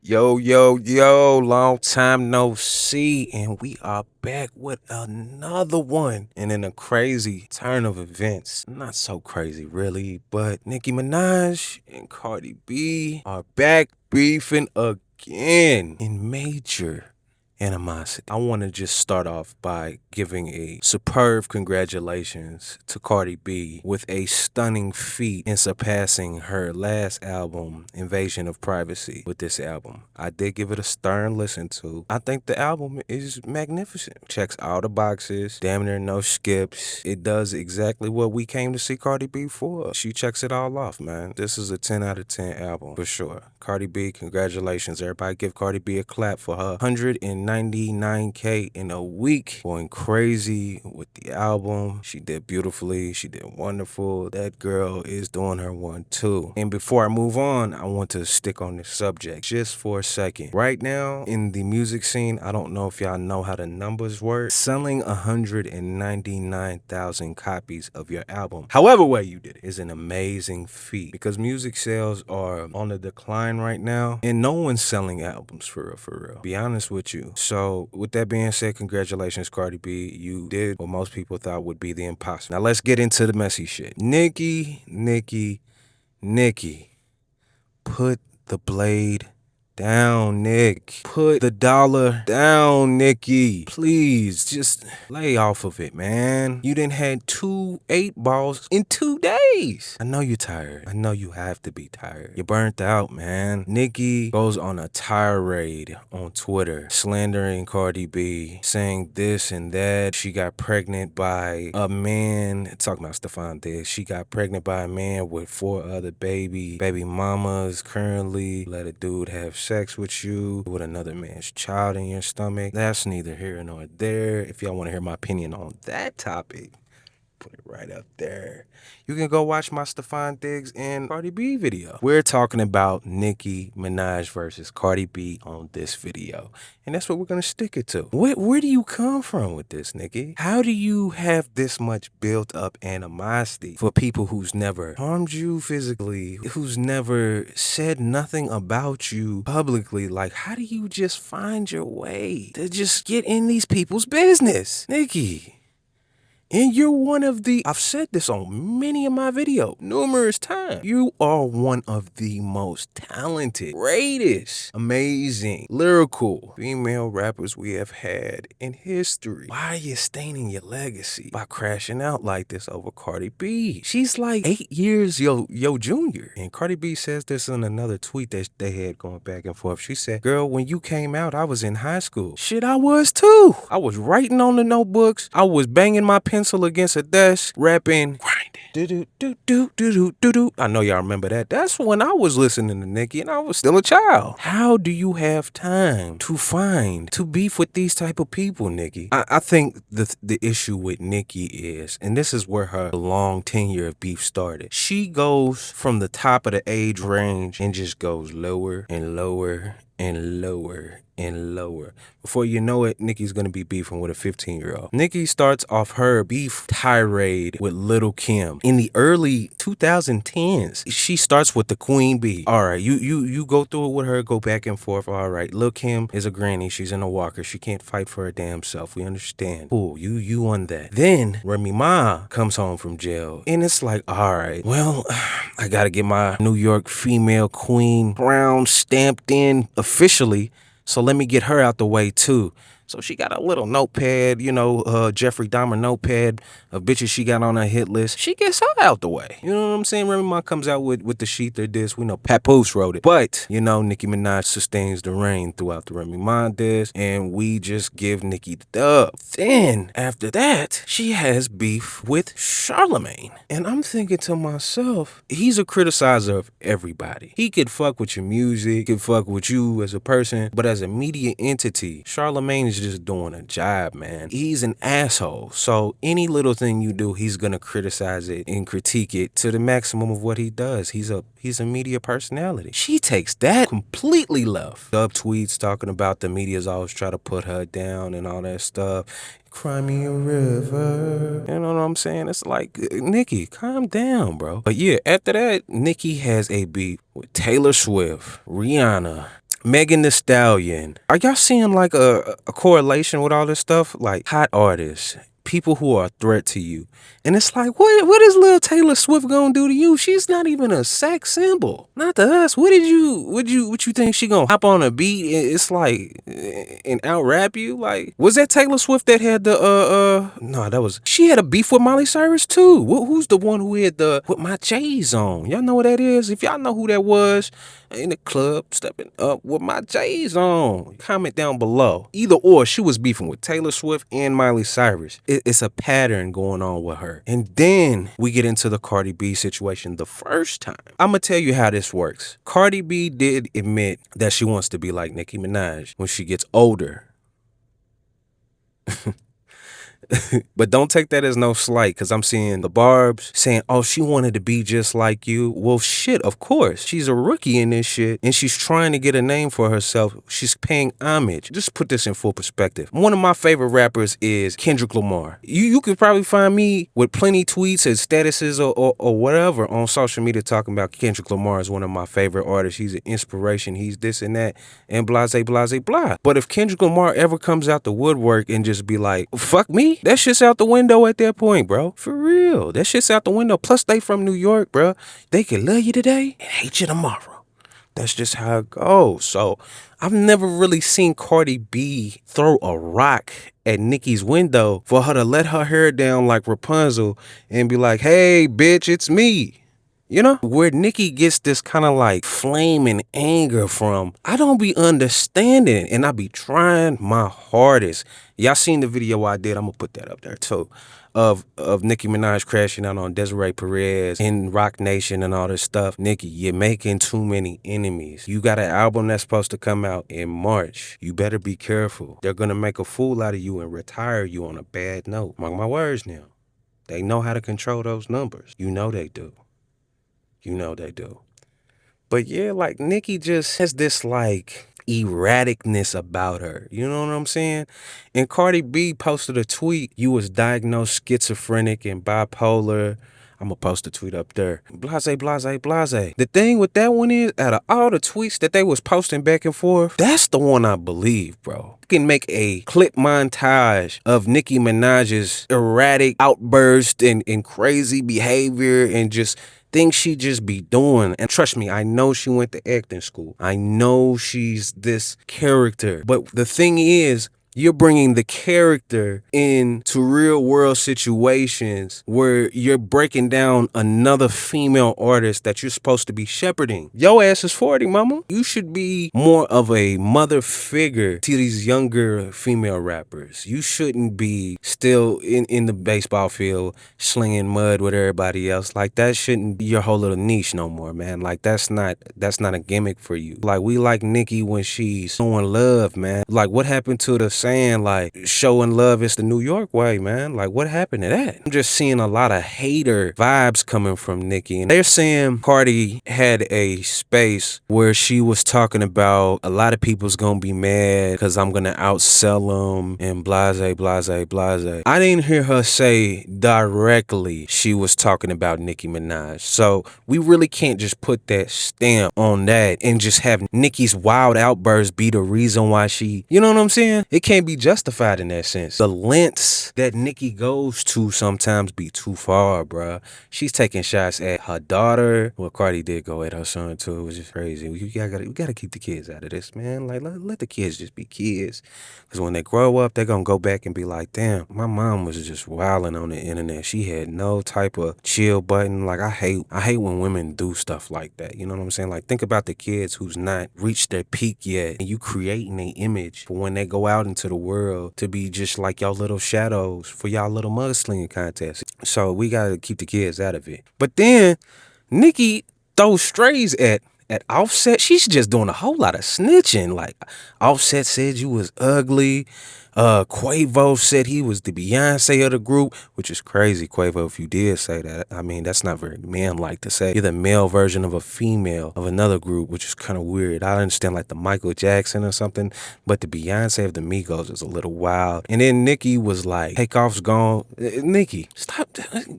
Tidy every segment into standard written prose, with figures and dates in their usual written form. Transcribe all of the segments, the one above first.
Yo, yo, yo, long time no see, and we are back with another one. And in a crazy turn of events, not so crazy really, but Nicki Minaj and Cardi B are back beefing again in major animosity. I want to just start off by giving a superb congratulations to Cardi B with a stunning feat in surpassing her last album, Invasion of Privacy, with this album. I did give it a stern listen to. I think the album is magnificent. Checks all the boxes, damn near no skips. It does exactly what we came to see Cardi B for. She checks it all off, man. This is a 10 out of 10 album for sure. Cardi B, congratulations. Everybody give Cardi B a clap for her 199K in a week. Going crazy with the album. She did beautifully. She did wonderful. That girl is doing her one too. And before I move on, I want to stick on this subject just for a second. Right now in the music scene, I don't know if y'all know how the numbers work. Selling 199,000 copies of your album, however way you did it, is an amazing feat because music sales are on the decline right now and no one's selling albums for real, for real. Be honest with you. So with that being said, congratulations, Cardi B. You did what most people thought would be the impossible. Now let's get into the messy shit. Nicki, put the blade down, Nick. Put the dollar down, Nicki. Please, just lay off of it, man. You done had 2 8 balls in 2 days. I know you're tired. I know you have to be tired. You're burnt out, man. Nicki goes on a tirade on Twitter, slandering Cardi B, saying this and that. She got pregnant by a man, talking about Stefan Diggs. She got pregnant by a man with 4 other baby mamas currently. Let a dude have sex with you with another man's child in your stomach. That's neither here nor there. If y'all want to hear my opinion on that topic, put it right up there. You can go watch my Stefan Diggs and Cardi B video. We're talking about Nicki Minaj versus Cardi B on this video. And that's what we're going to stick it to. Where do you come from with this, Nicki? How do you have this much built up animosity for people who's never harmed you physically, who's never said nothing about you publicly? Like, how do you just find your way to just get in these people's business? Nicki. And you're one of the, I've said this on many of my videos, numerous times. You are one of the most talented, greatest, amazing, lyrical female rappers we have had in history. Why are you staining your legacy by crashing out like this over Cardi B? She's like 8 years yo junior. And Cardi B says this in another tweet that they had going back and forth. She said, girl, when you came out, I was in high school. Shit, I was too. I was writing on the notebooks. I was banging my pencil against a desk, rapping, grinding. Do. I know y'all remember that. That's when I was listening to Nicki and I was still a child. How do you have time to beef with these type of people, Nicki? I think the issue with Nicki is, and this is where her long tenure of beef started. She goes from the top of the age range and just goes lower and lower and lower and lower. Before you know it, Nicki's gonna be beefing with a 15-year-old. Nicki starts off her beef tirade with Lil' Kim in the early 2010s. She starts with the Queen Bee. All right, you go through it with her, go back and forth. All right, Lil' Kim is a granny. She's in a walker. She can't fight for her damn self. We understand. Cool, you won that. Then Remy Ma comes home from jail, and it's like, all right, well, I gotta get my New York female queen crown stamped in officially. So let me get her out the way too. So she got a little notepad, Jeffrey Dahmer notepad of bitches she got on her hit list. She gets her out the way. You know what I'm saying? Remy Ma comes out with the sheet or disc. We know Papoose wrote it. But, Nicki Minaj sustains the reign throughout the Remy Ma disc. And we just give Nicki the dub. Then, after that, she has beef with Charlemagne. And I'm thinking to myself, he's a criticizer of everybody. He could fuck with your music, could fuck with you as a person. But as a media entity, Charlemagne is just doing a job, man. He's an asshole. So any little thing you do, he's gonna criticize it and critique it to the maximum of what he does. He's a media personality. She takes that completely left. Dub tweets talking about the media's always try to put her down and all that stuff. Cry me a river. You know what I'm saying? It's like, Nicki, calm down, bro. But yeah, after that, Nicki has a beef with Taylor Swift, Rihanna, Megan Thee Stallion. Are y'all seeing like a correlation with all this stuff? Like hot artists, people who are a threat to you. And it's like, what is little Taylor Swift gonna do to you? She's not even a sex symbol. Not to us. What you think she gonna hop on a beat? It's like and out rap you? Like, was that Taylor Swift that had the no, that was she had a beef with Miley Cyrus too. Who's the one who had the with my J's on? Y'all know what that is? If y'all know who that was in the club, stepping up with my J's on. Comment down below. Either or, she was beefing with Taylor Swift and Miley Cyrus. It's a pattern going on with her. And then we get into the Cardi B situation the first time. I'm gonna tell you how this works. Cardi B did admit that she wants to be like Nicki Minaj when she gets older. But don't take that as no slight, because I'm seeing the Barbs saying, oh, she wanted to be just like you. Well, shit, of course. She's a rookie in this shit, and she's trying to get a name for herself. She's paying homage. Just put this in full perspective. One of my favorite rappers is Kendrick Lamar. You could probably find me with plenty tweets and statuses or whatever on social media talking about Kendrick Lamar is one of my favorite artists. He's an inspiration. He's this and that, and blase, blase, blah. But if Kendrick Lamar ever comes out the woodwork and just be like, fuck me, that shit's out the window at that point, bro. For real. That shit's out the window. Plus, they from New York, bro. They can love you today and hate you tomorrow. That's just how it goes. So, I've never really seen Cardi B throw a rock at Nicki's window for her to let her hair down like Rapunzel and be like, hey, bitch, it's me. You know, where Nicki gets this kind of like flame and anger from, I don't be understanding, and I be trying my hardest. Y'all seen the video I did, I'm gonna put that up there too, of Nicki Minaj crashing out on Desiree Perez in Rock Nation and all this stuff. Nicki, you're making too many enemies. You got an album that's supposed to come out in March. You better be careful. They're gonna make a fool out of you and retire you on a bad note. Mark my words now. They know how to control those numbers. You know they do. You know they do. But yeah, like Nicki just has this like erraticness about her. You know what I'm saying? And Cardi B posted a tweet. You was diagnosed schizophrenic and bipolar. I'm gonna post a tweet up there. Blase, blase, blase. The thing with that one is, out of all the tweets that they was posting back and forth, that's the one I believe, bro. You can make a clip montage of Nicki Minaj's erratic outburst and crazy behavior and just things she just be doing. And trust me, I know she went to acting school. I know she's this character. But the thing is, you're bringing the character into real world situations where you're breaking down another female artist that you're supposed to be shepherding. Your ass is 40, mama. You should be more of a mother figure to these younger female rappers. You shouldn't be still in the baseball field slinging mud with everybody else. Like, that shouldn't be your whole little niche no more, man. Like, that's not a gimmick for you. Like, we like Nicki when she's showing love, man. Like, what happened to the saying, like, showing love is the New York way, man? Like, what happened to that? I'm just seeing a lot of hater vibes coming from Nicki. And they're saying Cardi had a space where she was talking about a lot of people's gonna be mad because I'm gonna outsell them and blase, blase, blase. I didn't hear her say directly she was talking about Nicki Minaj. So we really can't just put that stamp on that and just have Nicki's wild outbursts be the reason why she, you know what I'm saying? It can't be justified in that sense. The lengths that Nicki goes to sometimes be too far, bruh. She's taking shots at her daughter. Well, Cardi did go at her son too. It was just crazy. We gotta keep the kids out of this, man. Like, let the kids just be kids. Because when they grow up, they're gonna go back and be like, damn, my mom was just wilding on the internet. She had no type of chill button. Like, I hate when women do stuff like that. You know what I'm saying? Like, think about the kids who's not reached their peak yet, and you creating an image for when they go out into the world to be just like y'all little shadows for y'all little mudslinging contests. So we gotta keep the kids out of it. But then Nicki throws strays at Offset. She's just doing a whole lot of snitching. Like, Offset said you was ugly. Quavo said he was the Beyonce of the group, which is crazy, Quavo, if you did say that. I mean, that's not very man-like to say. You're the male version of a female of another group, which is kind of weird. I understand like the Michael Jackson or something, but the Beyonce of the Migos is a little wild. And then Nicki was like, Takeoff's gone. Nicki, stop.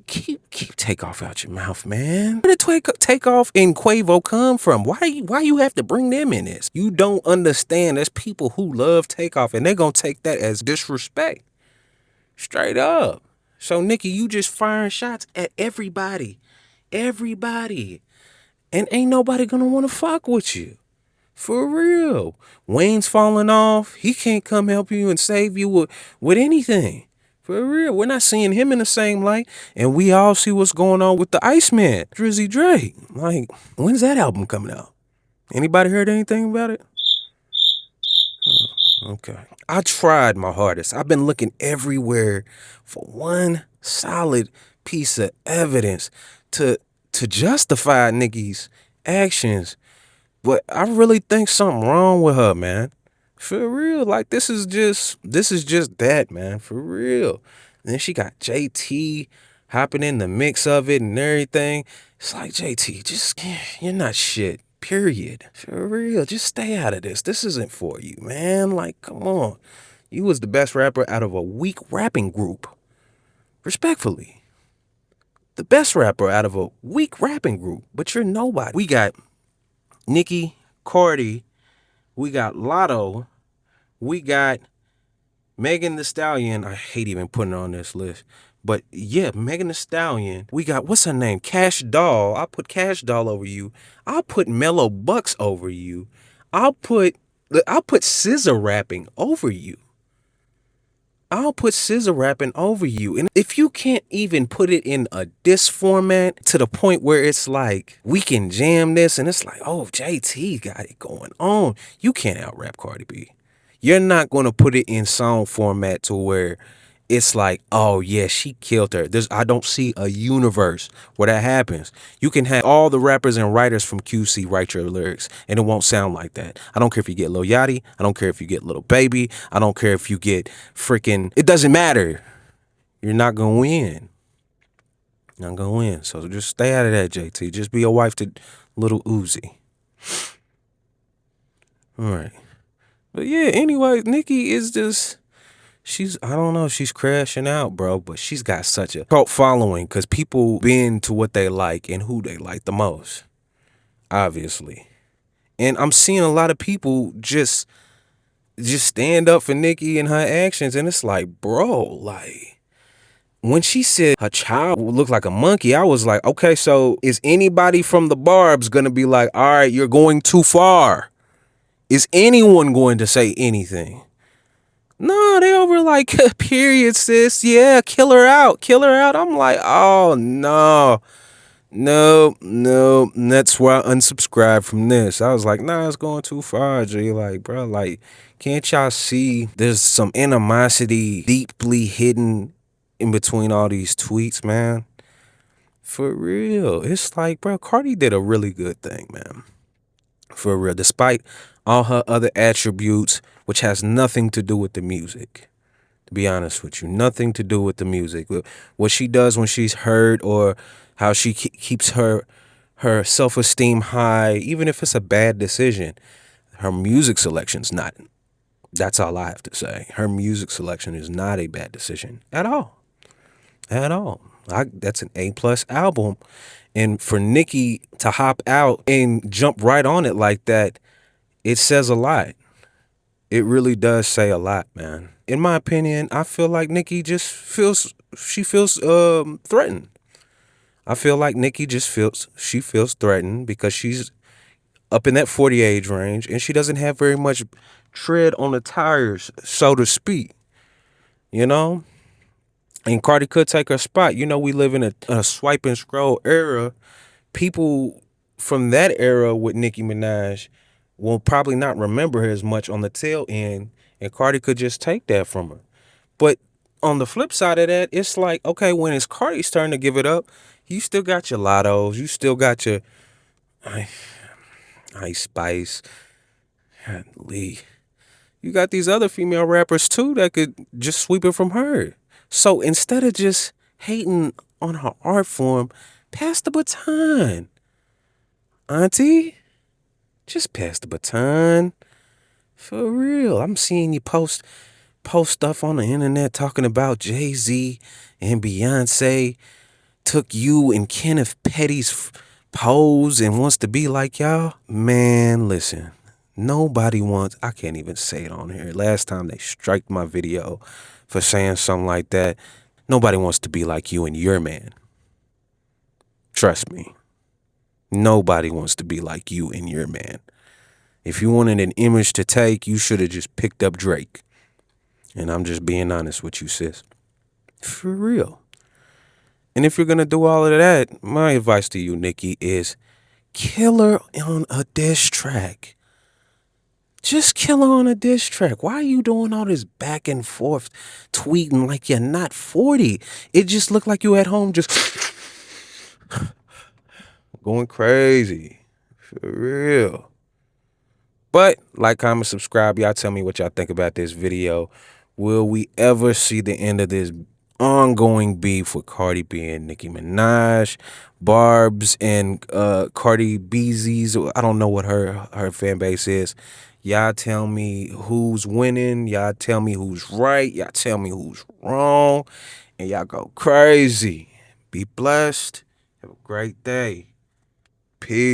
Keep Takeoff out your mouth, man. Where did Takeoff and Quavo come from? Why you have to bring them in this? You don't understand. There's people who love Takeoff, and they're gonna take that as disrespect. Straight up. So Nicki, you just firing shots at everybody. Everybody. And ain't nobody gonna wanna fuck with you. For real. Wayne's falling off. He can't come help you and save you with anything. For real. We're not seeing him in the same light. And we all see what's going on with the Iceman, Drizzy Drake. Like, when's that album coming out? Anybody heard anything about it? Okay. I tried my hardest. I've been looking everywhere for one solid piece of evidence to justify Nicki's actions. But I really think something wrong with her, man. For real. Like this is just that, man. For real. And then she got JT hopping in the mix of it and everything. It's like, JT, just you're not shit. Period. For real. Just stay out of this. This isn't for you, man. Like, come on. You was the best rapper out of a weak rapping group. Respectfully. The best rapper out of a weak rapping group. But you're nobody. We got Nicki, Cardi, we got Lotto, we got Megan Thee Stallion. I hate even putting her on this list. But yeah, Megan Thee Stallion. We got, what's her name? Cash Doll. I'll put Cash Doll over you. I'll put Mellow Bucks over you. I'll put Scissor Rapping over you. I'll put scissor rapping over you. And if you can't even put it in a diss format to the point where it's like, we can jam this and it's like, oh, JT got it going on. You can't out rap Cardi B. You're not going to put it in song format to where it's like, oh yeah, she killed her. I don't see a universe where that happens. You can have all the rappers and writers from QC write your lyrics and it won't sound like that. I don't care if you get Lil Yachty. I don't care if you get Lil Baby. I don't care if you get freaking, it doesn't matter. You're not going to win. Not going to win. So just stay out of that, JT. Just be a wife to Little Uzi. All right. But yeah, anyway, Nicki is just, I don't know, she's crashing out, bro, but she's got such a cult following because people bend to what they like and who they like the most, obviously. And I'm seeing a lot of people just stand up for Nicki and her actions, and it's like, bro, like, when she said her child would look like a monkey, I was like, okay, so is anybody from the Barbs gonna be like, all right, you're going too far? Is anyone going to say anything? No, they over like, period, sis. Yeah, kill her out. Kill her out. I'm like, oh, no. No. That's why I unsubscribed from this. I was like, nah, it's going too far, G. Like, bro, like, can't y'all see there's some animosity deeply hidden in between all these tweets, man? For real. It's like, bro, Cardi did a really good thing, man. For real. Despite all her other attributes, which has nothing to do with the music. To be honest with you, nothing to do with the music. What she does when she's hurt or how she keeps her self-esteem high, even if it's a bad decision, her music selection's not. That's all I have to say. Her music selection is not a bad decision at all. At all. That's an A+ album. And for Nicki to hop out and jump right on it like that, it says a lot. It really does say a lot, man. In my opinion, I feel like Nicki just feels threatened. I feel like Nicki just feels threatened because she's up in that 40 age range and she doesn't have very much tread on the tires, so to speak. You know? And Cardi could take her spot. You know, we live in a swipe and scroll era. People from that era with Nicki Minaj will probably not remember her as much on the tail end, and Cardi could just take that from her. But on the flip side of that, it's like, okay, when it's Cardi's turn to give it up, you still got your Lottos, you still got your Ice Spice, Lee. You got these other female rappers too that could just sweep it from her. So instead of just hating on her art form, pass the baton. Auntie, just pass the baton. For real. I'm seeing you post stuff on the internet talking about Jay-Z and Beyonce took you and Kenneth Petty's pose and wants to be like y'all. Man, listen. Nobody wants, I can't even say it on here. Last time they striked my video for saying something like that. Nobody wants to be like you and your man. Trust me. Nobody wants to be like you and your man. If you wanted an image to take, you should have just picked up Drake. And I'm just being honest with you, sis. For real. And if you're going to do all of that, my advice to you, Nicki, is kill her on a diss track. Just kill her on a diss track. Why are you doing all this back and forth tweeting like you're not 40? It just looked like you at home just going crazy. For real. But like, comment, subscribe. Y'all tell me what y'all think about this video. Will we ever see the end of this ongoing beef with Cardi B and Nicki Minaj, Barb's and Cardi B's? I don't know what her fan base is. Y'all tell me who's winning. Y'all tell me who's right. Y'all tell me who's wrong. And y'all go crazy. Be blessed. Have a great day. Peace.